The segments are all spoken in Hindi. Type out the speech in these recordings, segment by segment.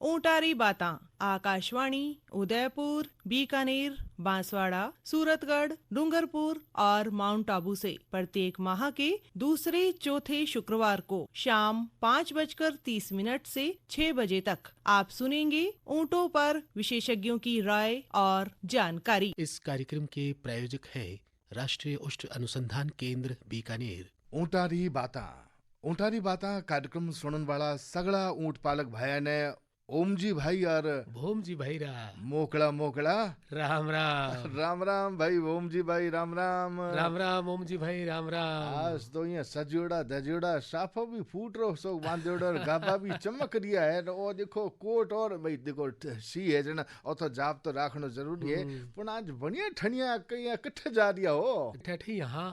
ऊंटारी बातां आकाशवाणी उदयपुर, बीकानेर, बांसवाड़ा, सूरतगढ़, डूंगरपुर और माउंट आबू से प्रत्येक माह के दूसरे चौथे शुक्रवार को शाम 5:30 से 6 बजे तक आप सुनेंगे ऊंटों पर विशेषज्ञों की राय और जानकारी। इस कार्यक्रम के प्रायोजक है राष्ट्रीय उष्ण अनुसंधान केंद्र बीकानेर। ऊंटारी बाता कार्यक्रम सुनने वाला सगड़ा ऊंट पालक भाई ने ओम जी भाई और भोम जी भाई मोकड़ा मोकड़ा राम राम। राम राम भाई ओम जी भाई राम राम। राम राम ओम जी भाई राम राम। आज तो ये सजोड़ा धजोड़ा साफा भी फूट रो सो बांधोड़ा और गाबा भी चमक रिया है। और देखो कोट और भाई देखो सी है जना और तो जाप तो राखना जरूरी है। पर आज बढ़िया ठनिया कहीं कट्ठे जा रिया हो ठठी यहाँ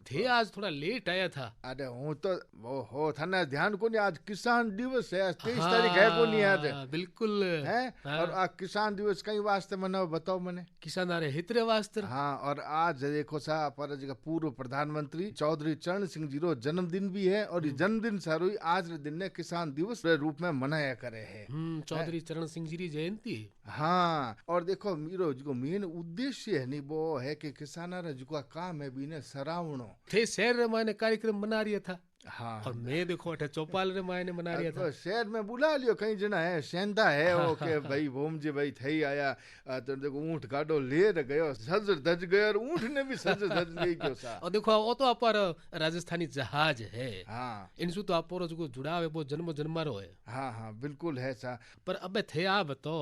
थे, आज थोड़ा लेट आया था। अरे हूँ तो वो हो था ना ध्यान को नहीं, आज किसान दिवस है, आज 23 तारीख है को नहीं आज बिल्कुल है। और आज किसान दिवस कई वास्ते मनाओ बताओ मने। किसान आ रहे हितरे वास्ते। हाँ और आज देखो सा पर जगह पूर्व प्रधानमंत्री चौधरी चरण सिंह जी रो जन्मदिन भी है और ये जन्मदिन सारू आज रे दिन ने किसान दिवस के रूप में मनाया करे है। चौधरी चरण सिंह जी की जयंती। हाँ और देखो मेरो जो मेन उद्देश्य है नहीं वो है कि किसाना रा जो काम है भी ने सरावणो थे शहर मैंने कार्यक्रम बना रिया था। हाँ और मैं देखो अठे चौपाल रे मायने बना रिया था। तो शहर में बुला लियो कहीं जना है सेंधा है वो के भाई भोम जी भाई थई आया तो देखो ऊंट गाडो ले गयो सज धज गयो और ऊंट ने भी सज धज गई क्यों सा। और देखो वो तो अपार राजस्थानी जहाज है। हाँ इनसु तो अपारो जो जुड़ाव है वो जन्म जन्मारो है। हाँ हाँ बिल्कुल है सा। पर अबे थे आप तो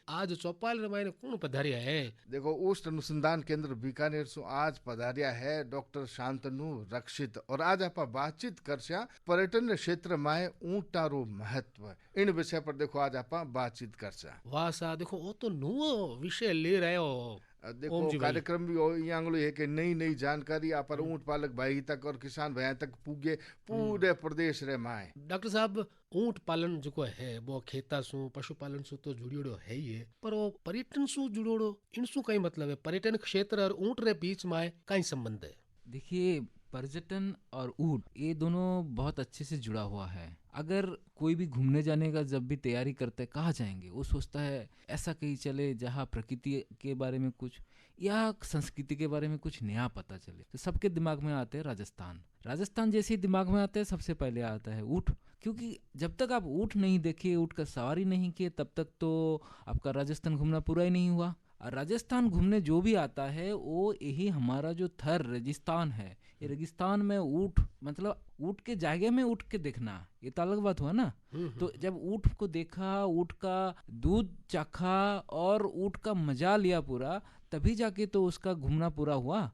आज चौपाल रे मायने कौन पधारिया है? देखो उष्ण अनुसंधान केंद्र बीकानेर से आज पधारिया है डॉक्टर शांतनु रक्षित और आज आप बातचीत करस्या पर्यटन क्षेत्र में ऊंटारो महत्व इन विषय पर देखो आज आप बातचीत करस्या। वाह सा देखो वो तो नुओ विषय ले रहे हो। देखो कार्यक्रम भी यांगलो है कि नई नई जानकारी आप ऊंट पालक भाई तक और किसान भाई तक पूगे पूरे प्रदेश रे माए। डॉक्टर साहब ऊंट पालन जो है वो खेता सु पशुपालन सु तो जुड़ियोड़ो है ही है, पर वो पर्यटन सु जुड़ोड़ो इनसु कई मतलब है? पर्यटन क्षेत्र और ऊंट रे बीच में कई संबंध है? देखिए पर्यटन और ऊंट ये दोनों बहुत अच्छे से जुड़ा हुआ है। अगर कोई भी घूमने जाने का जब भी तैयारी करता है कहाँ जाएंगे वो सोचता है ऐसा कहीं चले जहाँ प्रकृति के बारे में कुछ या संस्कृति के बारे में कुछ नया पता चले। तो सबके दिमाग में आते हैं राजस्थान। राजस्थान जैसे ही दिमाग में आते हैं सबसे पहले आता है ऊंट, क्योंकि जब तक आप ऊंट नहीं देखे ऊंट का सवारी नहीं किए तब तक तो आपका राजस्थान घूमना पूरा ही नहीं हुआ। और राजस्थान घूमने जो भी आता है वो यही हमारा जो थर रेगिस्तान है, ये रेगिस्तान में ऊंट मतलब ऊंट के जगह में ऊंट के देखना ये तो अलग बात हुआ ना। तो जब ऊंट को देखा, ऊंट का दूध चखा और ऊंट का मजा लिया पूरा, तभी जाके तो उसका घूमना पूरा हुआ।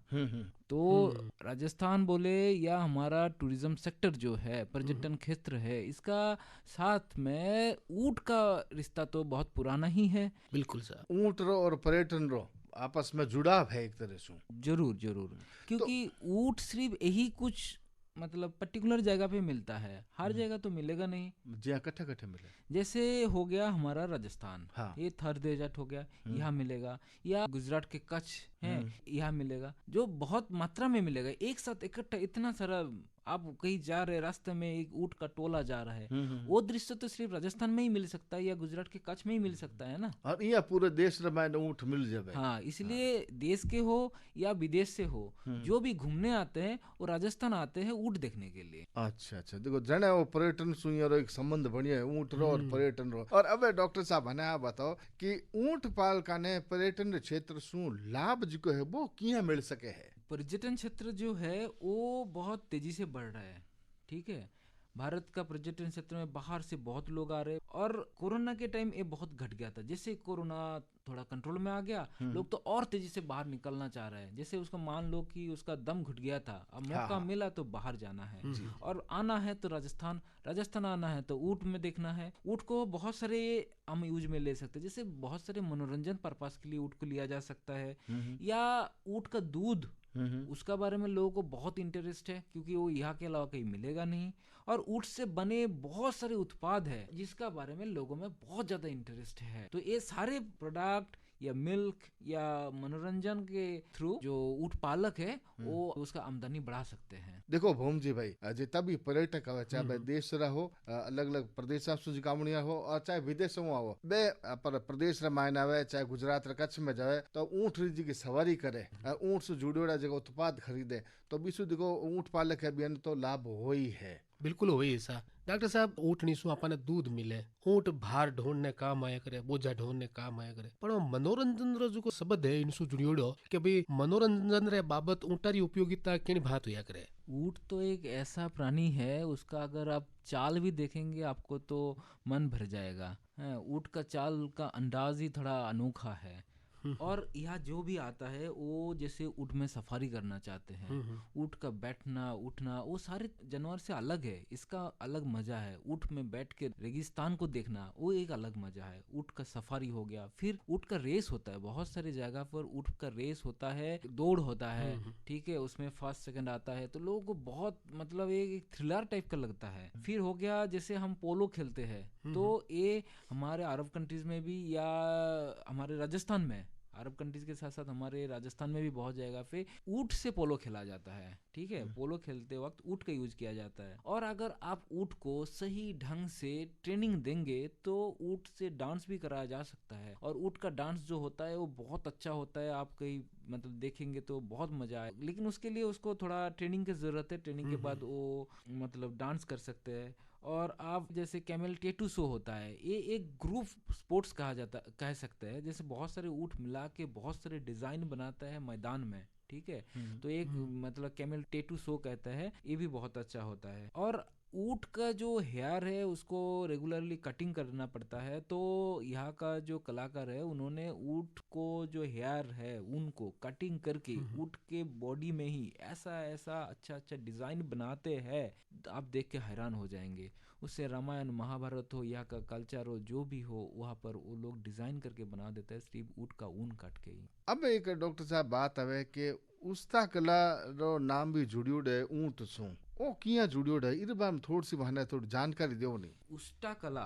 तो राजस्थान बोले या हमारा टूरिज्म सेक्टर जो है पर्यटन क्षेत्र है इसका साथ में ऊंट का रिश्ता तो बहुत पुराना ही है। बिल्कुल सर। ऊंट रो और पर्यटन रो आपस में जुड़ाव है एक तरह से। जरूर जरूर, क्योंकि ऊंट सिर्फ यही कुछ मतलब पर्टिकुलर जगह पे मिलता है, हर जगह तो मिलेगा नहीं। जी कट्ठे कट्ठे मिले जैसे हो गया हमारा राजस्थान, हाँ। ये थर डेजर्ट हो गया यहाँ मिलेगा, या गुजरात के कच्छ है यहाँ मिलेगा, जो बहुत मात्रा में मिलेगा एक साथ इकट्ठा इतना सारा। आप कहीं जा रहे रास्ते में एक ऊंट का टोला जा रहा है, वो दृश्य तो सिर्फ राजस्थान में ही मिल सकता है या गुजरात के कच्छ में ही मिल सकता है ना। और यहाँ पूरे देश में ऊंट मिल जाए। हाँ इसलिए देश के हो या विदेश से हो जो भी घूमने आते हैं वो राजस्थान आते हैं ऊंट देखने के लिए। अच्छा अच्छा देखो जने वो पर्यटन सुनियो एक संबंध बढ़िया है ऊंट रो और पर्यटन रो। और अब डॉक्टर साहब हने आप बताओ कि ऊंट पालका ने पर्यटन क्षेत्र सु लाभ जो है वो किया मिल सके है? पर्यटन क्षेत्र जो है वो बहुत तेजी से बढ़ रहा है। ठीक है, भारत का पर्यटन क्षेत्र में बाहर से बहुत लोग आ रहे हैं और कोरोना के टाइम ये बहुत घट गया था। जैसे कोरोना थोड़ा कंट्रोल में आ गया लोग तो और तेजी से बाहर निकलना चाह रहे हैं। जैसे उसका मान लो कि उसका दम घुट गया था, अब मौका मिला तो बाहर जाना है और आना है तो राजस्थान आना है तो ऊंट में देखना है। ऊंट को बहुत सारे हम यूज में ले सकते हैं, जैसे बहुत सारे मनोरंजन पर्पस के लिए ऊंट को लिया जा सकता है, या ऊंट का दूध उसका बारे में लोगों को बहुत इंटरेस्ट है क्योंकि वो यहाँ के अलावा कहीं मिलेगा नहीं। और ऊंट से बने बहुत सारे उत्पाद है जिसका बारे में लोगों में बहुत ज्यादा इंटरेस्ट है। तो ये सारे प्रोडक्ट या मिल्क या मनोरंजन के थ्रू जो ऊँट पालक है वो उसका आमदनी बढ़ा सकते हैं। देखो भूम जी भाई, जितना भी पर्यटक आवे, चाहे भाई देश रा हो, अलग अलग प्रदेश से गावणिया हो, और चाहे विदेशों में हो, बे पर प्रदेश रा मायने आवे, चाहे गुजरात रा कच्छ में जावे, तो ऊँट री जी की सवारी करे, ऊँट से जुड़ोड़ा जगह उत्पाद खरीदे, तो बीसु देखो ऊँट पालक है बियन तो लाभ हो ही है। बिल्कुल हो ऐसा। डॉक्टर साहब, ऊँटनी सु आपने दूध मिले, ऊँट भार ढोने काम आया करे, बोझा ढोने काम आया करे, पर वो मनोरंजन रो जो शब्द है इनसु जुड़ियोड़ो कि भाई मनोरंजन रे बाबत ऊँटा री उपयोगिता किन बात हुआ करे। ऊँट तो एक ऐसा प्राणी है, उसका अगर आप चाल भी देखेंगे आपको तो मन भर जाएगा। ऊँट का चाल का अंदाज ही थोड़ा अनोखा है। और यहाँ जो भी आता है वो जैसे ऊँट में सफारी करना चाहते हैं, ऊँट का बैठना उठना वो सारे जानवर से अलग है, इसका अलग मजा है। ऊँट में बैठ के रेगिस्तान को देखना वो एक अलग मजा है। ऊँट का सफारी हो गया, फिर ऊँट का रेस होता है, बहुत सारी जगह पर ऊँट का रेस होता है, दौड़ होता है, ठीक है, उसमें फर्स्ट सेकंड आता है, तो लोगों को बहुत मतलब एक थ्रिलर टाइप का लगता है। फिर हो गया जैसे हम पोलो खेलते हैं, तो ये हमारे अरब कंट्रीज में भी या हमारे राजस्थान में, अरब कंट्रीज के साथ साथ हमारे राजस्थान में भी बहुत जगह पे ऊँट से पोलो खेला जाता है, ठीक है। पोलो खेलते वक्त ऊँट का यूज किया जाता है, और अगर आप ऊँट को सही ढंग से ट्रेनिंग देंगे तो ऊँट से डांस भी कराया जा सकता है, और ऊँट का डांस जो होता है वो बहुत अच्छा होता है। आप कहीं मतलब देखेंगे तो बहुत मजा आए, लेकिन उसके लिए उसको थोड़ा ट्रेनिंग की जरूरत है। ट्रेनिंग के बाद वो मतलब डांस कर सकते हैं। और आप जैसे कैमल टेटू शो होता है, ये एक ग्रुप स्पोर्ट्स कह सकते हैं, जैसे बहुत सारे ऊँट मिला के बहुत सारे डिजाइन बनाता है मैदान में, ठीक है। तो एक मतलब कैमल टेटू शो कहता है, ये भी बहुत अच्छा होता है। और ऊँट का जो हेयर है उसको रेगुलरली कटिंग करना पड़ता है, तो यहाँ का जो कलाकार है उन्होंने ऊँट को जो हेयर है उनको कटिंग करके ऊँट के बॉडी में ही ऐसा ऐसा अच्छा अच्छा डिजाइन बनाते हैं, आप देख के हैरान हो जाएंगे। उससे रामायण महाभारत हो, यहाँ का कल्चर हो, जो भी हो, वहाँ पर वो लोग डिजाइन करके बना देते हैं सिर्फ ऊँट का ऊन काट के ही। अब एक डॉक्टर साहब बात है कि उस्ता कला रो नाम भी जुड़ियोड़ है ऊँट सु, ओ किया जुड़ियोड़ है, इस बारे में थोड़ी सी बहाने थोड़ी जानकारी दो नहीं। उस्टा कला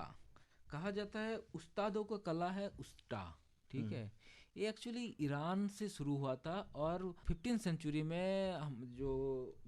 कहा जाता है, उस्तादों का कला है उस्टा, ठीक है। ये एक्चुअली ईरान से शुरू हुआ था, और 15 सेंचुरी में हम जो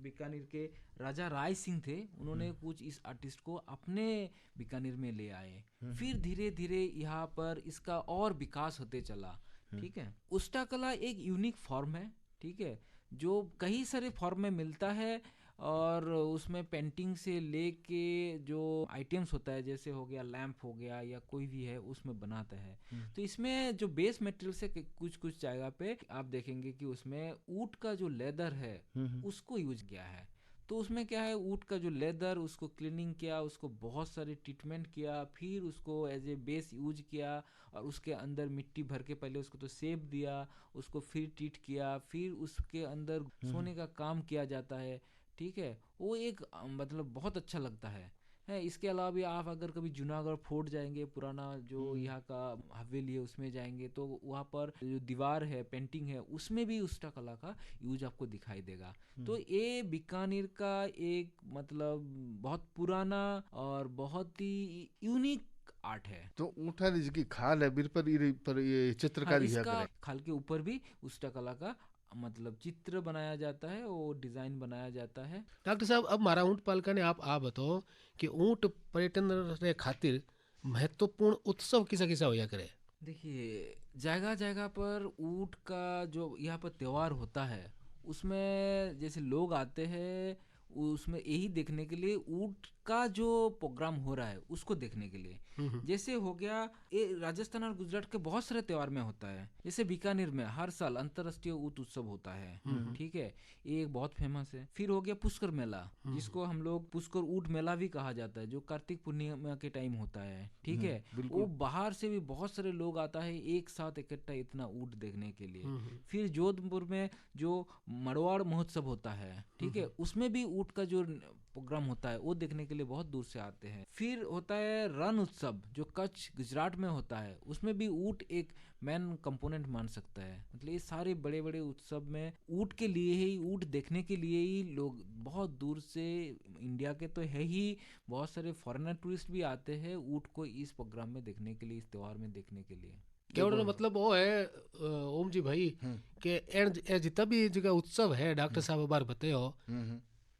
बीकानेर के राजा राय सिंह थे, उन्होंने कुछ इस आर्टिस्ट को अपने बीकानेर में ले आए। फिर धीरे धीरे यहाँ पर इसका और विकास होते चला, ठीक है। उस्टा कला एक यूनिक फॉर्म है, ठीक है, जो कई सारे फॉर्म में मिलता है, और उसमें पेंटिंग से लेके जो आइटम्स होता है, जैसे हो गया लैंप हो गया या कोई भी है, उसमें बनाता है। तो इसमें जो बेस मटेरियल से कुछ कुछ जगह पे आप देखेंगे कि उसमें ऊँट का जो लेदर है उसको यूज किया है। तो उसमें क्या है, ऊँट का जो लेदर उसको क्लीनिंग किया, उसको बहुत सारे ट्रीटमेंट किया, फिर उसको एज ए बेस यूज किया, और उसके अंदर मिट्टी भर के पहले उसको तो शेप दिया, उसको फिर ट्रीट किया, फिर उसके अंदर सोने का काम किया जाता है, ठीक है। वो एक मतलब बहुत अच्छा लगता है। इसके अलावा भी आप अगर कभी जूनागढ़ फोर्ट जाएंगे, पुराना जो यहाँ का हवेली है उसमें जाएंगे, तो वहाँ पर जो दीवार है पेंटिंग है उसमें भी उस्टा कला का यूज आपको दिखाई देगा। तो ये बीकानेर का एक मतलब बहुत पुराना और बहुत ही यूनिक आर्ट है। तो ऊँटा री जी खाल है बिर पर ये चित्रकारी है इसका करे। खाल के ऊपर भी उस्टा कला का मतलब चित्र बनाया जाता है, वो डिजाइन बनाया जाता है। डॉक्टर साहब, अब मारा ऊँट पालका ने आप बताओ कि ऊँट पर्यटन रे खातिर महत्वपूर्ण उत्सव किसा किसा होया करे। देखिए, जगह जगह पर ऊँट का जो यहाँ पर त्योहार होता है, उसमें जैसे लोग आते हैं उसमें यही देखने के लिए, ऊँट का जो प्रोग्राम हो रहा है उसको देखने के लिए। जैसे हो गया, ये राजस्थान और गुजरात के बहुत सारे त्योहार में होता है। जैसे बीकानेर में हर साल अंतर्राष्ट्रीय ऊँट उत्सव होता है, ठीक है, ये एक बहुत फेमस है। फिर हो गया पुष्कर मेला, जिसको हम लोग पुष्कर ऊँट मेला भी कहा जाता है, जो कार्तिक पूर्णिमा के टाइम होता है, ठीक है। वो बाहर से भी बहुत सारे लोग आता है एक साथ इकट्ठा इतना ऊँट देखने के लिए। फिर जोधपुर में जो मड़वाड़ महोत्सव होता है, ठीक है, उसमें भी ऊँट का जो प्रोग्राम होता है वो देखने के लिए बहुत दूर से आते हैं। फिर होता है रण उत्सव जो कच्छ गुजरात में होता है, उसमें भी ऊँट एक मेन कंपोनेंट मान सकता है। मतलब ये सारे बड़े बड़े उत्सव में ऊँट के लिए ही, ऊँट देखने के लिए ही लोग बहुत दूर से, इंडिया के तो है ही, बहुत सारे फॉरेनर टूरिस्ट भी आते हैं ऊँट को इस प्रोग्राम में देखने के लिए, इस त्योहार में देखने के लिए। केवड़ो नो मतलब वो है ओम जी भाई के ए जितना भी जगह उत्सव है डॉक्टर साहब बार बतायो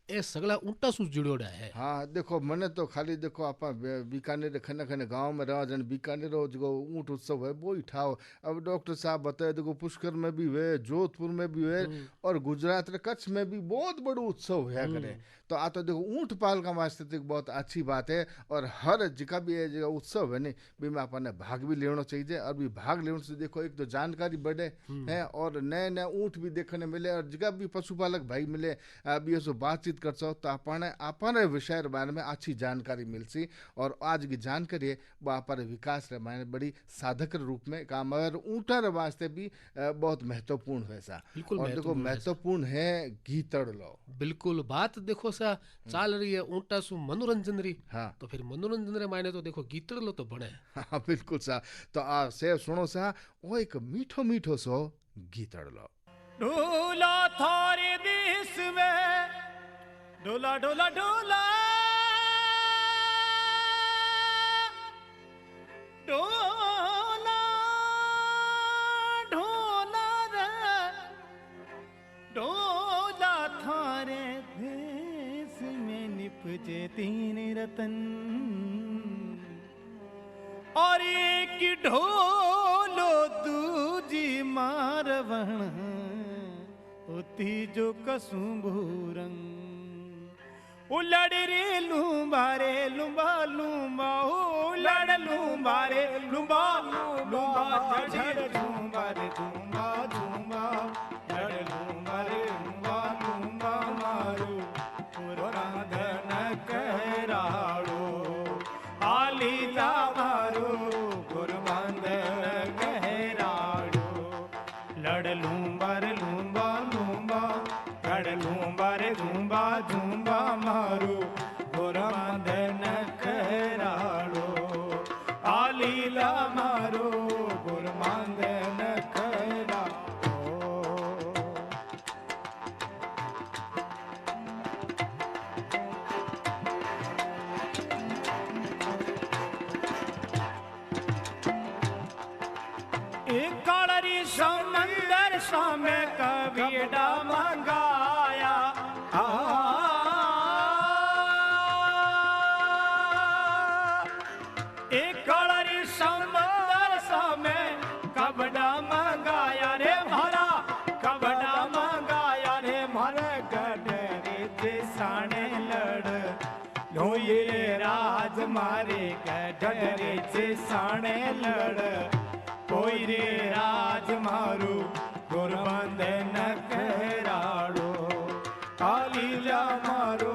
ए सगला ऊंटा सु जुड़ोड़ा है। हाँ देखो मैंने तो खाली देखो आप बीकानेर खने खने गांव में रहा जन बीकानेर जो ऊँट उत्सव है वो ही ठाओ। अब डॉक्टर साहब बताए देखो पुष्कर में भी हुए, जोधपुर में भी हुए और गुजरात रे कच्छ में भी बहुत बड़ो उत्सव है करे। तो आ तो देखो ऊँट पाल का वास्ते तो बहुत अच्छी बात है और हर जगह भी ये जगह उत्सव है नहीं भी में अपन भाग भी लेना चाहिए और भी भाग लेने से देखो एक तो जानकारी बढ़े है और नए नए ऊँट भी देखने मिले और जगह भी पशुपालक भाई मिले अभी ऐसा बातचीत कर सो तो अपने विषय के बारे में अच्छी जानकारी मिल सी और आज की जानकारी है वो हमारे विकास रे मायने बड़ी साधक रूप में काम और ऊँटा रे वास्ते भी बहुत महत्वपूर्ण है सा। और देखो महत्वपूर्ण है गीतड़ लो बिल्कुल बात देखो सा चाल रही है ऊँटा सु मनोरंजन रही। हाँ तो फिर मनोरंजन रे मायने तो देखो गीतड़ लो तो बने। हाँ बिल्कुल सा। तो आ से सुनो सा वो एक मीठो मीठो सो गीतड़ लो। ढोला थारे देश में ढोला ढोला ढोला ढोला ढोला रे ढोला थारे देश में निपजे तीन रतन और एक ढोलो दूजी मारवण होती जो कसुंभूरंग उलड़ रे लूंबारे लूंबा लूंबा उलड़ लूंबारे लूंबा लूंबा झड़ लूंबारे लूंबा लूंबा झड़ लूंबारे लूंबा लूंबा मारू पुराधन कहराड़ो आलीला मारू गुरबंधन कहराड़ो लड़ लूंबारे लूंबा लूंबा झड़ लूंबारे लूंबा झूंबा मारू गुरबंधन कहराड़ो आलीला मारू गुरबंधन कहराड़ो। एक कालरी समंदर सामे कबीड़ा मंगाया एक कालरी समंदर सामे कबड़ा मंगाया रे मारा कबड़ा मंगाया रे मारे गडरे जे साने लड़ लोये राज मारे गडरे जे साने लड़ कोई रे राज मारू गुरबंधन कहराड़ो आलीला मारो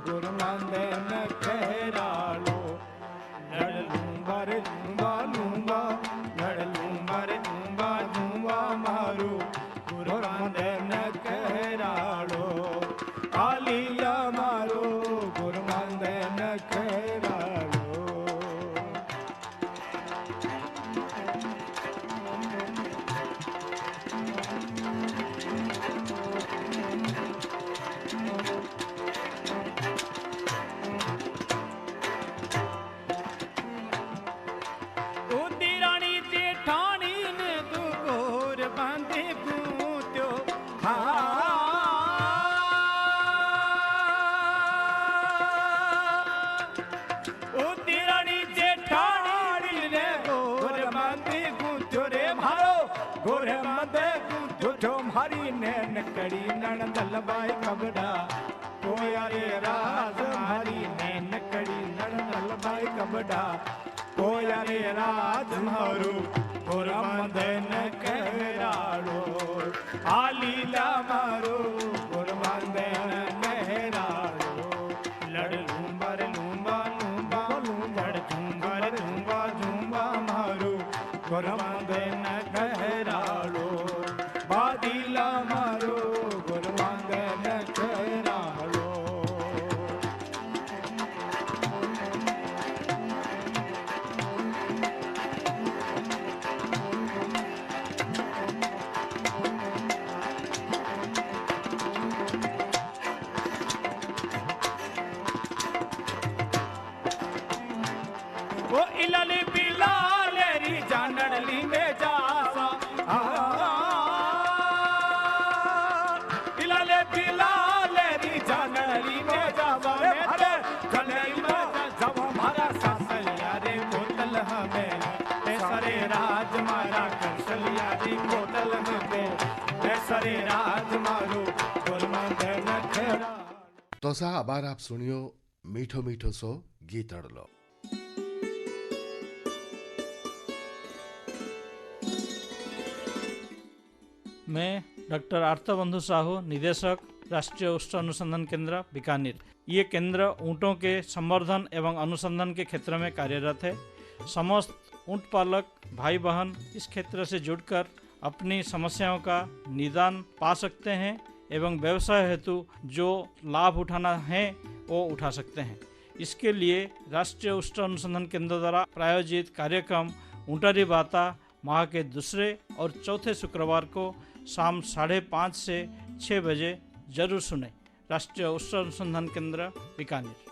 गुरबंधन कहराड़ो लड़ लूंबा रे लूंबा लूंबा लड़ लूंबा रे लूंबा लूंबा मारू गुरबंधन कहराड़ो आलीला मारो गुरबंधन कहराड़ो। गोरे मदे जो मारी नैन कड़ी नन दलबाई कबड़ा कोया रे राज मारी नैन कड़ी नन दलबाई कबड़ा कोया रे राज मारू गोरा मदन कहराड़ो आलीला मारू गोरा मदन कहराड़ो लड़ लूंबा रे लूंबा लूंबा लड़ झूंबा रे झूंबा झूंबा मारू गोरा मदन कहराड़ो बादीला मारो गुरबंधन कहराड़ो। वो इलाले बिलाले लेरी जानड़ ली में जासा इलाले पिला लेरी जानड़ ली में जासा अरे गले में जब हमारा सासलिया रे बोतल हमें सरे राज मारा कसलिया रे बोतल हमें सरे राज मारो गुरमंद नखरा। तो सा आबार आप सुनियो मीठो मीठो सो गीत अड़लो। मैं डॉक्टर आर्तबंधु साहू, निदेशक राष्ट्रीय उष्ट अनुसंधान केंद्र बीकानेर। ये केंद्र ऊँटों के संवर्धन एवं अनुसंधान के क्षेत्र में कार्यरत है। समस्त ऊँट पालक भाई बहन इस क्षेत्र से जुड़कर अपनी समस्याओं का निदान पा सकते हैं एवं व्यवसाय हेतु जो लाभ उठाना है वो उठा सकते हैं। इसके लिए राष्ट्रीय उष्ट अनुसंधान केंद्र द्वारा प्रायोजित कार्यक्रम ऊँटारी बाता माह के दूसरे और चौथे शुक्रवार को शाम 5:30 से 6 बजे जरूर सुने। राष्ट्रीय उष्ट अनुसंधान केंद्र बीकानेर।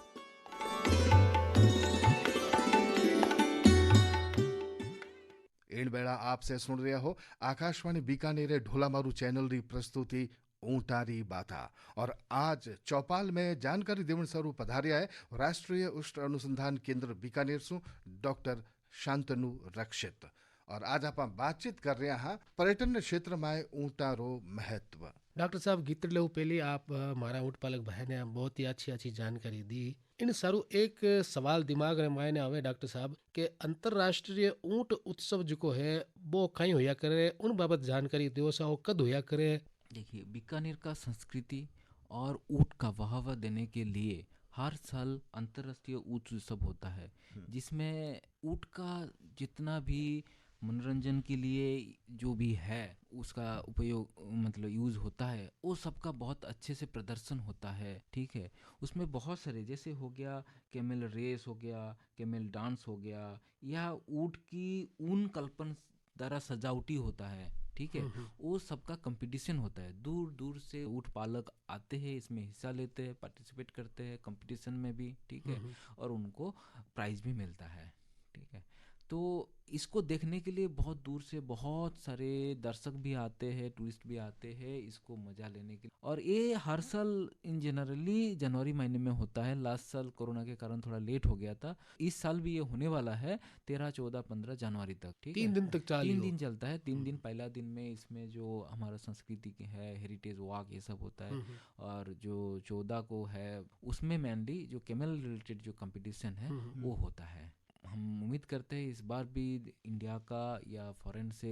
इन बेड़ा आपसे सुन रहे हो आकाशवाणी बीकानेर ढोलामारू चैनल री प्रस्तुति ऊँटारी बाता। और आज चौपाल में जानकारी देवन स्वरूप पधारिया है राष्ट्रीय उष्ट अनुसंधान केंद्र बीकानेर सु डॉक्टर शांतनु रक्षित। और आज आप बातचीत कर रहे हैं पर्यटन क्षेत्र में ऊँटा रो महत्व। डॉक्टर साहब गीत लो पहले आप हमारा ऊँट पालक भाई ने बहुत ही अच्छी जानकारी दी। इन सारू एक सवाल दिमाग में मायने आवे डॉक्टर साहब के अंतरराष्ट्रीय ऊँट उत्सव जो है वो कहीं होया करे, उन बाबत जानकारी दो सा कद होया करे। देखिए, बीकानेर का संस्कृति और ऊँट का वाहवा देने के लिए हर साल अंतर्राष्ट्रीय ऊँट उत्सव होता है, जिसमें ऊँट का जितना भी मनोरंजन के लिए जो भी है उसका उपयोग मतलब यूज़ होता है, वो सबका बहुत अच्छे से प्रदर्शन होता है। ठीक है, उसमें बहुत सारे जैसे हो गया कैमल रेस हो गया, कैमल डांस हो गया, या ऊँट की ऊन कल्पन द्वारा सजावटी होता है। ठीक है, वो सबका कंपटीशन होता है। दूर दूर से ऊँट पालक आते हैं, इसमें हिस्सा लेते हैं, पार्टिसिपेट करते हैं कंपटीशन में भी। ठीक है, और उनको प्राइज भी मिलता है। ठीक है, तो इसको देखने के लिए बहुत दूर से बहुत सारे दर्शक भी आते हैं, टूरिस्ट भी आते हैं इसको मजा लेने के लिए। और ये हर साल इन जनरली जनवरी महीने में होता है। लास्ट साल कोरोना के कारण थोड़ा लेट हो गया था। इस साल भी ये होने वाला है 13, 14, 15 जनवरी तक। ठीक है, 3 दिन तक 3 दिन चलता है। 3 दिन, पहला दिन में इसमें जो हमारा संस्कृति के है, हेरिटेज वॉक ये सब होता है। और जो 14 को है उसमें मेनली जो कैमल रिलेटेड जो कंपटीशन है वो होता है। हम उम्मीद करते हैं इस बार भी इंडिया का या फॉरेन से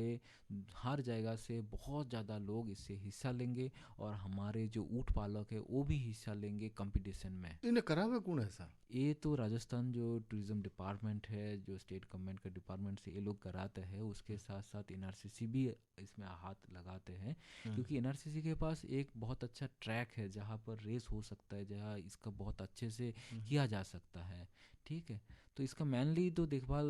हर जगह से बहुत ज़्यादा लोग इससे हिस्सा लेंगे और हमारे जो ऊँट पालक है वो भी हिस्सा लेंगे कंपटीशन में। इन्हें करावे कौन है सा? ये तो राजस्थान जो टूरिज्म डिपार्टमेंट है, जो स्टेट गवर्नमेंट का डिपार्टमेंट से ये लोग कराते हैं। उसके साथ साथ एनआरसीसी भी इसमें हाथ लगाते हैं, क्योंकि एनआरसीसी के पास एक बहुत अच्छा ट्रैक है जहाँ पर रेस हो सकता है, जहाँ इसका बहुत अच्छे से किया जा सकता है। ठीक है, तो इसका मेनली तो देखभाल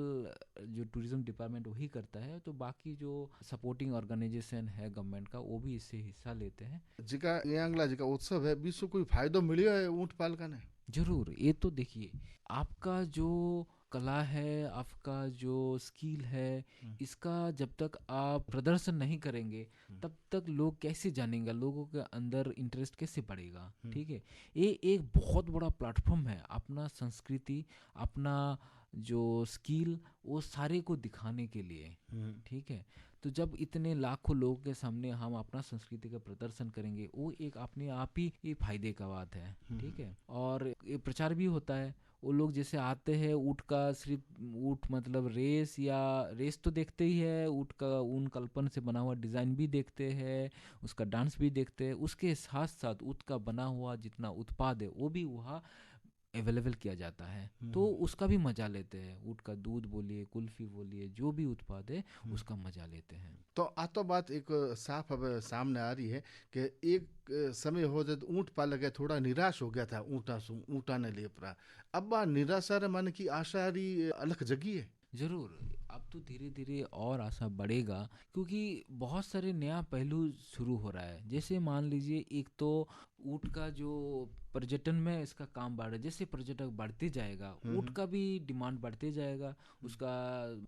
जो टूरिज्म डिपार्टमेंट वही करता है, तो बाकी जो सपोर्टिंग ऑर्गेनाइजेशन है गवर्नमेंट का वो भी इससे हिस्सा लेते हैं। जिका ये अंगला जिका उत्सव है बीसो कोई फायदो मिलियो है ऊँट पालका ने? जरूर। ये तो देखिए, आपका जो कला है, आपका जो स्किल है, इसका जब तक आप प्रदर्शन नहीं करेंगे तब तक लोग कैसे जानेंगे, लोगों के अंदर इंटरेस्ट कैसे बढ़ेगा। ठीक है, ये एक बहुत बड़ा प्लेटफॉर्म है अपना संस्कृति, अपना जो स्किल वो सारे को दिखाने के लिए। ठीक है, तो जब इतने लाखों लोगों के सामने हम अपना संस्कृति का प्रदर्शन करेंगे वो एक अपने आप ही ये फायदे का बात है। ठीक है, और ये प्रचार भी होता है। वो लोग जैसे आते हैं ऊँट का सिर्फ ऊँट मतलब रेस या रेस तो देखते ही है, ऊँट का ऊन कल्पन से बना हुआ डिज़ाइन भी देखते हैं, उसका डांस भी देखते हैं। उसके साथ साथ ऊँट का बना हुआ जितना उत्पाद है वो भी वहाँ अवेलेबल किया जाता है, तो उसका भी मजा लेते हैं। ऊँट का दूध बोलिए, कुल्फी बोलिए, जो भी उत्पाद है उसका मजा लेते हैं। तो आ तो बात एक साफ अब सामने आ रही है कि एक समय हो जब ऊँट पालक है थोड़ा निराश हो गया था ऊँटा ने ले पड़ा। अब निराशा रे मन की आशा री अलग जगी है। जरूर, अब तो धीरे धीरे और आशा बढ़ेगा, क्योंकि बहुत सारे नया पहलू शुरू हो रहा है। जैसे मान लीजिए, एक तो ऊँट का जो पर्यटन में इसका काम बढ़ रहा है, जैसे पर्यटक बढ़ते जाएगा ऊँट का भी डिमांड बढ़ते जाएगा, उसका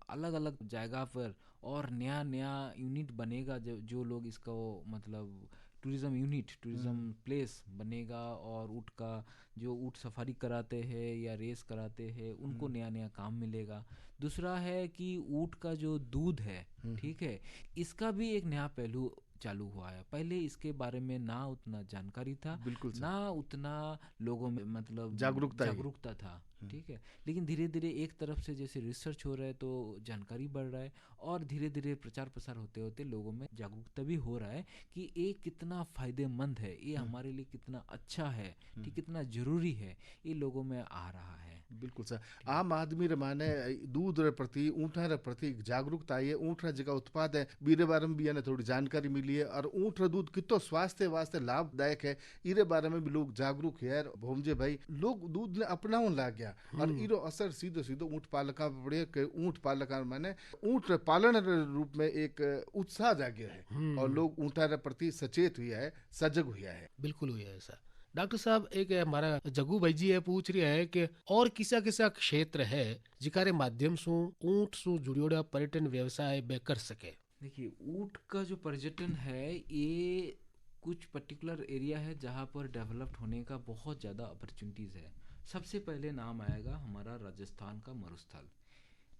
अलग अलग जगह पर और नया नया यूनिट बनेगा, जो लोग इसका मतलब टूरिज्म यूनिट, टूरिज्म प्लेस बनेगा, और ऊँट का जो ऊँट सफारी कराते हैं या रेस कराते हैं उनको नया नया काम मिलेगा। दूसरा है कि ऊँट का जो दूध है, ठीक है, इसका भी एक नया पहलू चालू हुआ है। पहले इसके बारे में ना उतना जानकारी था, बिल्कुल सर। ना उतना लोगों में मतलब जागरूकता था, ठीक है। लेकिन धीरे धीरे एक तरफ से जैसे रिसर्च हो रहा है तो जानकारी बढ़ रहा है, और धीरे धीरे प्रचार प्रसार होते होते लोगों में जागरूकता भी हो रहा है कि ये कितना फायदेमंद है, ये हमारे लिए कितना अच्छा है, ठीक, कितना जरूरी है, ये लोगों में आ रहा है। बिल्कुल सर। आम आदमी रे माने दूध रे प्रति, ऊँटा रे प्रति जागरूकता आई है। ऊँट रा जगह उत्पाद है बीरे बारे में भी यानी थोड़ी जानकारी मिली है, और ऊँट रा दूध कितो स्वास्थ्य वास्ते लाभदायक है इरे बारे में भी लोग जागरूक है। भोमजे भाई, लोग दूध ने अपनावन लाग गया, और इरो असर सीधो सीधो ऊँट पालका पर पड़े के ऊँट पालका माने ऊँट पालन रे रूप में एक उत्साह जागे है, और लोग ऊँटा रे प्रति सचेत हुआ है, सजग हुआ है। बिल्कुल हुई है ऐसा। डॉक्टर साहब, एक हमारा जग्गू भाई जी है पूछ रही है कि और किसा किसा क्षेत्र है जिकारे माध्यम से ऊँट से जुड़ियोड़ा पर्यटन व्यवसाय बे कर सके। देखिए, ऊँट का जो पर्यटन है ये कुछ पर्टिकुलर एरिया है जहाँ पर डेवलप्ड होने का बहुत ज़्यादा अपॉर्चुनिटीज़ है। सबसे पहले नाम आएगा हमारा राजस्थान का मरुस्थल,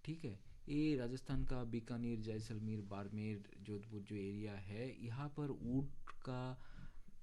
ठीक है। ये राजस्थान का बीकानेर, जैसलमेर, बाड़मेर, जोधपुर जो एरिया है, यहाँ पर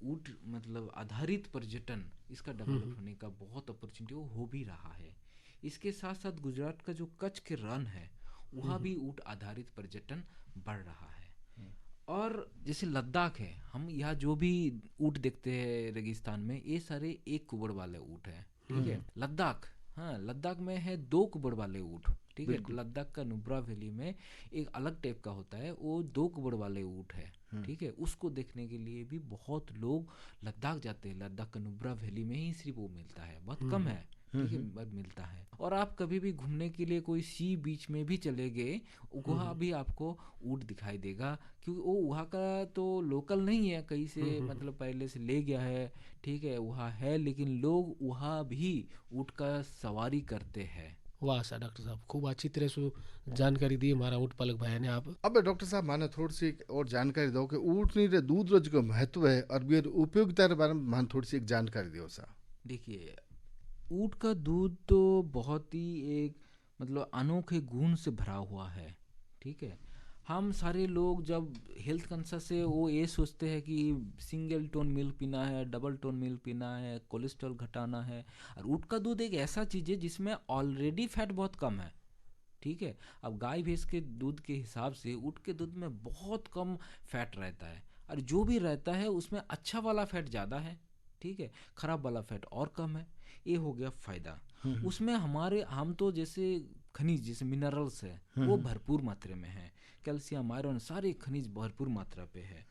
ऊँट मतलब आधारित पर्यटन इसका डेवलप होने का बहुत अपॉर्चुनिटी हो भी रहा है। इसके साथ साथ गुजरात का जो कच्छ के रण है वहाँ भी ऊँट आधारित पर्यटन बढ़ रहा है। और जैसे लद्दाख है, हम यहाँ जो भी ऊँट देखते हैं रेगिस्तान में, ये सारे एक कुबड़ वाले ऊँट हैं, ठीक है। लद्दाख, हाँ, लद्दाख में है 2 कुबड़ वाले ऊँट, ठीक है। लद्दाख का नुब्रा वैली में एक अलग टाइप का होता है, वो 2 कुबड़ वाले ऊँट है, ठीक है। उसको देखने के लिए भी बहुत लोग लद्दाख जाते हैं। लद्दाख का नुब्रा वैली में ही सिर्फ वो मिलता है, बहुत कम है, ठीक है, बहुत मिलता है। और आप कभी भी घूमने के लिए कोई सी बीच में भी चले गए, वहाँ भी आपको ऊँट दिखाई देगा, क्योंकि वो वहाँ का तो लोकल नहीं है, कहीं से मतलब पहले से ले गया है, ठीक है, वहाँ है, लेकिन लोग वहाँ भी ऊँट का सवारी करते हैं। वाह सर, डॉक्टर साहब खूब अच्छी तरह से जानकारी दी हमारा ऊँट पालक भाई ने। आप अब डॉक्टर साहब माने थोड़ी सी और जानकारी दो कि ऊँटनी रे दूध रो जो महत्व है और भी उपयोगिता के बारे में मान थोड़ी सी एक जानकारी दो सा। देखिए, ऊँट का दूध तो बहुत ही एक मतलब अनोखे गुण से भरा हुआ है, ठीक है। हम सारे लोग जब हेल्थ कॉन्शियस है वो ये सोचते हैं कि सिंगल टोन मिल्क पीना है, डबल टोन मिल्क पीना है, कोलेस्ट्रॉल घटाना है। और ऊँट का दूध एक ऐसा चीज़ है जिसमें ऑलरेडी फैट बहुत कम है, ठीक है। अब गाय भैंस के दूध के हिसाब से ऊँट के दूध में बहुत कम फैट रहता है, और जो भी रहता है उसमें अच्छा वाला फैट ज़्यादा है, ठीक है, खराब वाला फैट और कम है। ये हो गया फायदा। उसमें हम तो जैसे खनिज, जैसे मिनरल्स है वो भरपूर मात्रा में है, कैल्शियम, आयरन, सारे खनिज भरपूर मात्रा पे है।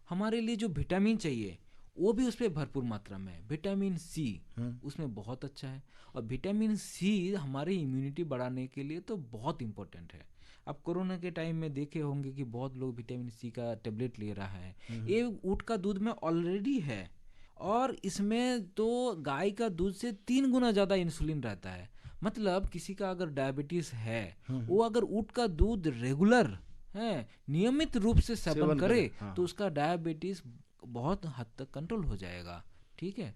हमारे लिए जो विटामिन चाहिए वो भी उसमें भरपूर मात्रा में है। विटामिन सी उसमें बहुत अच्छा है, और विटामिन सी हमारी इम्यूनिटी बढ़ाने के लिए तो बहुत इम्पोर्टेंट है। अब कोरोना के टाइम में देखे होंगे कि बहुत लोग विटामिन सी का टेबलेट ले रहा है, ये ऊँट का दूध में ऑलरेडी है। और इसमें तो गाय का दूध से 3 गुना ज़्यादा इंसुलिन रहता है। मतलब किसी का अगर डायबिटीज है, वो अगर ऊँट का दूध रेगुलर है, नियमित रूप से सेवन करे, तो उसका डायबिटीज बहुत हद तक कंट्रोल हो जाएगा, ठीक है।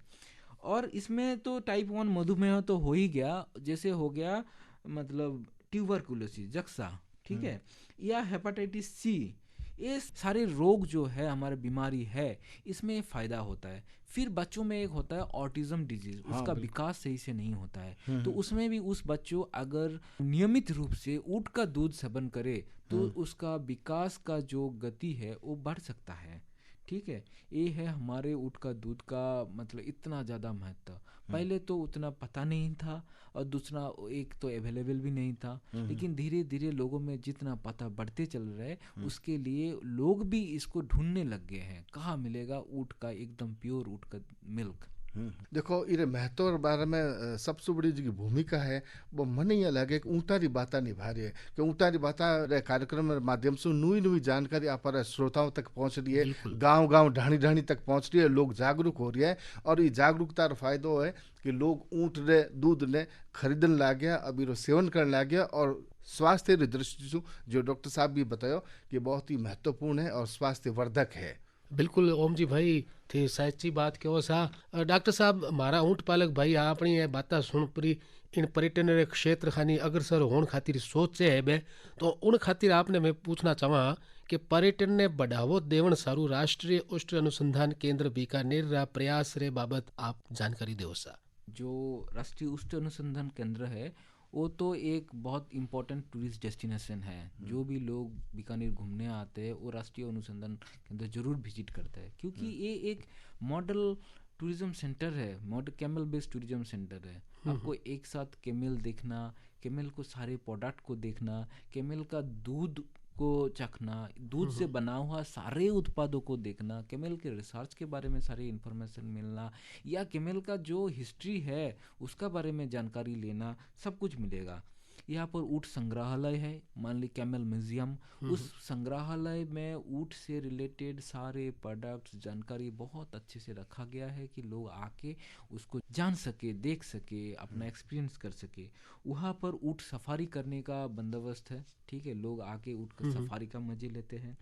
और इसमें तो टाइप 1 मधुमेह तो हो ही गया, जैसे हो गया मतलब ट्यूबरकुलोसिस, जक्सा, ठीक है, या हेपेटाइटिस सी, ये सारे रोग जो है हमारे बीमारी है इसमें फ़ायदा होता है। फिर बच्चों में एक होता है ऑटिज्म डिजीज, उसका विकास सही से नहीं होता है, तो उसमें भी उस बच्चों अगर नियमित रूप से ऊँट का दूध सेवन करे तो उसका विकास का जो गति है वो बढ़ सकता है, ठीक है। ये है हमारे ऊँट का दूध का मतलब इतना ज़्यादा महत्व। पहले तो उतना पता नहीं था, और दूसरा एक तो अवेलेबल भी नहीं था, लेकिन धीरे धीरे लोगों में जितना पता बढ़ते चल रहा है उसके लिए लोग भी इसको ढूंढने लग गए हैं, कहाँ मिलेगा ऊँट का एकदम प्योर ऊँट का मिल्क, देखो इरे महत्व और बारे में सबसे बड़ी जी भूमिका है वो मन ये लगे कि ऊँटारी बाता निभा रही है कि ऊँटारी बाता रे कार्यक्रम के माध्यम से नई नई जानकारी आप श्रोताओं तक पहुंच रही है, गांव गांव ढाणी ढाणी तक पहुंच रही है, लोग जागरूक हो रही है और ये जागरूकता का फायदो है कि लोग ऊँट रे दूध ने खरीदन लाग गया, अब इरो सेवन करने लाग गया और स्वास्थ्य री दृष्टि से जो डॉक्टर साहब भी बतायो कि बहुत ही महत्वपूर्ण है और स्वास्थ्य वर्धक है। बिल्कुल ओम जी भाई थी साची बात कहो सा। डॉक्टर साहब मारा ऊँट पालक भाई अपनी ये बात सुन परी इन पर्यटन रे क्षेत्र खानी अग्रसर होने खातिर सोचे है बे तो उन खातिर आपने मैं पूछना चाहवा कि पर्यटन ने बढ़ावो देवन सारू राष्ट्रीय उष्ट अनुसंधान केंद्र बीकानेर रा प्रयास रे बाबत आप जानकारी दो सा। जो राष्ट्रीय उष्ट अनुसंधान केंद्र है वो तो एक बहुत इम्पोर्टेंट टूरिस्ट डेस्टिनेशन है। जो भी लोग बीकानेर घूमने आते हैं वो राष्ट्रीय अनुसंधान केंद्र जरूर विजिट करते हैं, क्योंकि ये एक मॉडल टूरिज्म सेंटर है, model camel based tourism centre है। आपको एक साथ कैमल देखना, कैमल को सारे प्रोडक्ट को देखना, कैमल का दूध को चखना, दूध से बना हुआ सारे उत्पादों को देखना, कैमल के रिसर्च के बारे में सारी इन्फॉर्मेशन मिलना या कैमल का जो हिस्ट्री है उसका बारे में जानकारी लेना, सब कुछ मिलेगा। यहाँ पर ऊँट संग्रहालय है, मान ली कैमल म्यूजियम, उस संग्रहालय में ऊँट से रिलेटेड सारे प्रोडक्ट्स जानकारी बहुत अच्छे से रखा गया है कि लोग आके उसको जान सके, देख सके, अपना एक्सपीरियंस कर सके। वहाँ पर ऊँट सफारी करने का बंदोबस्त है, ठीक है, लोग आके ऊँट का सफारी का मजे लेते हैं।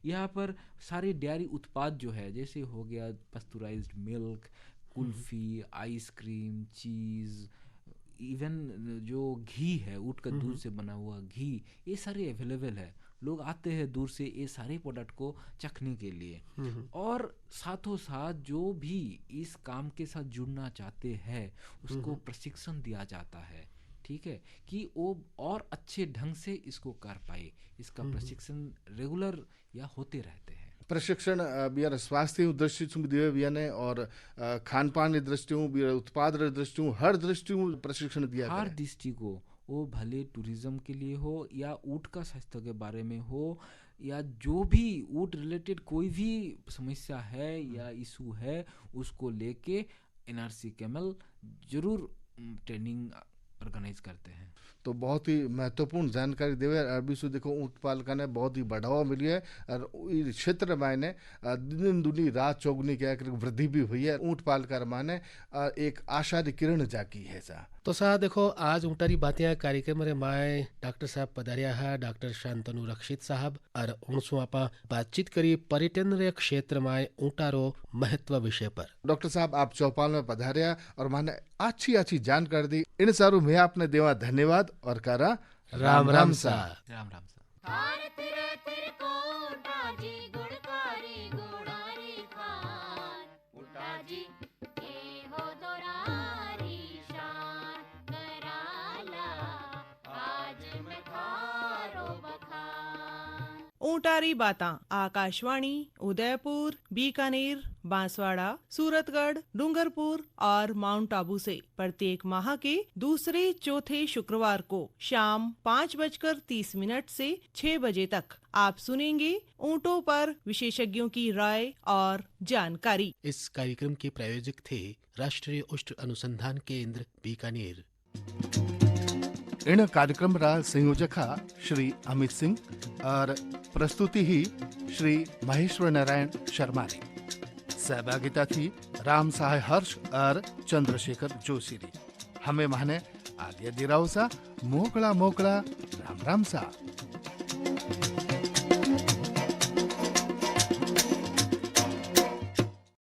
यहाँ पर सारे डेयरी उत्पाद जो है जैसे हो गया पास्चुराइज्ड मिल्क, कुल्फी, आइसक्रीम, चीज़, इवन जो घी है, ऊँट का दूध से बना हुआ घी, ये सारे अवेलेबल है। लोग आते हैं दूर से ये सारे प्रोडक्ट को चखने के लिए। और साथों साथ जो भी इस काम के साथ जुड़ना चाहते हैं उसको प्रशिक्षण दिया जाता है, ठीक है, कि वो और अच्छे ढंग से इसको कर पाए। इसका प्रशिक्षण रेगुलर या होते रहते हैं। प्रशिक्षण बियर स्वास्थ्य दृष्टि से दिए बियाने और खान पान की दृष्टि बियर उत्पाद दृष्टि हर दृष्टि प्रशिक्षण दिया हर दृष्टि को, वो भले टूरिज्म के लिए हो या ऊँट का स्वास्थ्य के बारे में हो या जो भी ऊँट रिलेटेड कोई भी समस्या है या इशू है उसको लेके एनआरसी कैमल जरूर ट्रेनिंग ऑर्गेनाइज करते हैं। तो बहुत ही महत्वपूर्ण जानकारी देवे। अभी से देखो ऊँट पालका ने बहुत ही बढ़ावा मिली है और इस क्षेत्र में दिन दुनी रात चौगनी क्या वृद्धि भी हुई है। ऊँट पालका माने एक आशा की किरण जागी है सा। तो सा देखो आज ऊँटारी बातें कार्यक्रम रे माए डॉक्टर साहब पधारिया है, डॉक्टर शांतनु रक्षित साहब, और उनसे आप बातचीत करी पर्यटन रे क्षेत्र में ऊँटारो महत्व विषय पर। डॉक्टर साहब आप चौपाल में पधारिया और माने अच्छी जानकारी दी, इन सारू मैं आपने देवा धन्यवाद और करा राम राम सा। राम राम सा। भारत रत्न को ऊँटाजी गुणकारी गुणारी खान, ऊँटाजी ए हो दोरारी शान, कराला आज मैं थारो बखान। ऊँटारी बातां आकाशवाणी उदयपुर, बीकानेर, बांसवाड़ा, सूरतगढ़, डूंगरपुर और माउंट आबू से प्रत्येक माह के दूसरे चौथे शुक्रवार को शाम 5:30 से 6 बजे तक आप सुनेंगे ऊँटों पर विशेषज्ञों की राय और जानकारी। इस कार्यक्रम के प्रायोजक थे राष्ट्रीय उष्ट अनुसंधान केंद्र बीकानेर। इन कार्यक्रम रा संयोजक श्री अमित सिंह और प्रस्तुति ही श्री महेश्वर नारायण शर्मा ने। सहभागिता थी राम सहाय हर्ष और चंद्रशेखर जोशी री। हमें माने आगे दिराव सा मोकड़ा राम राम सा।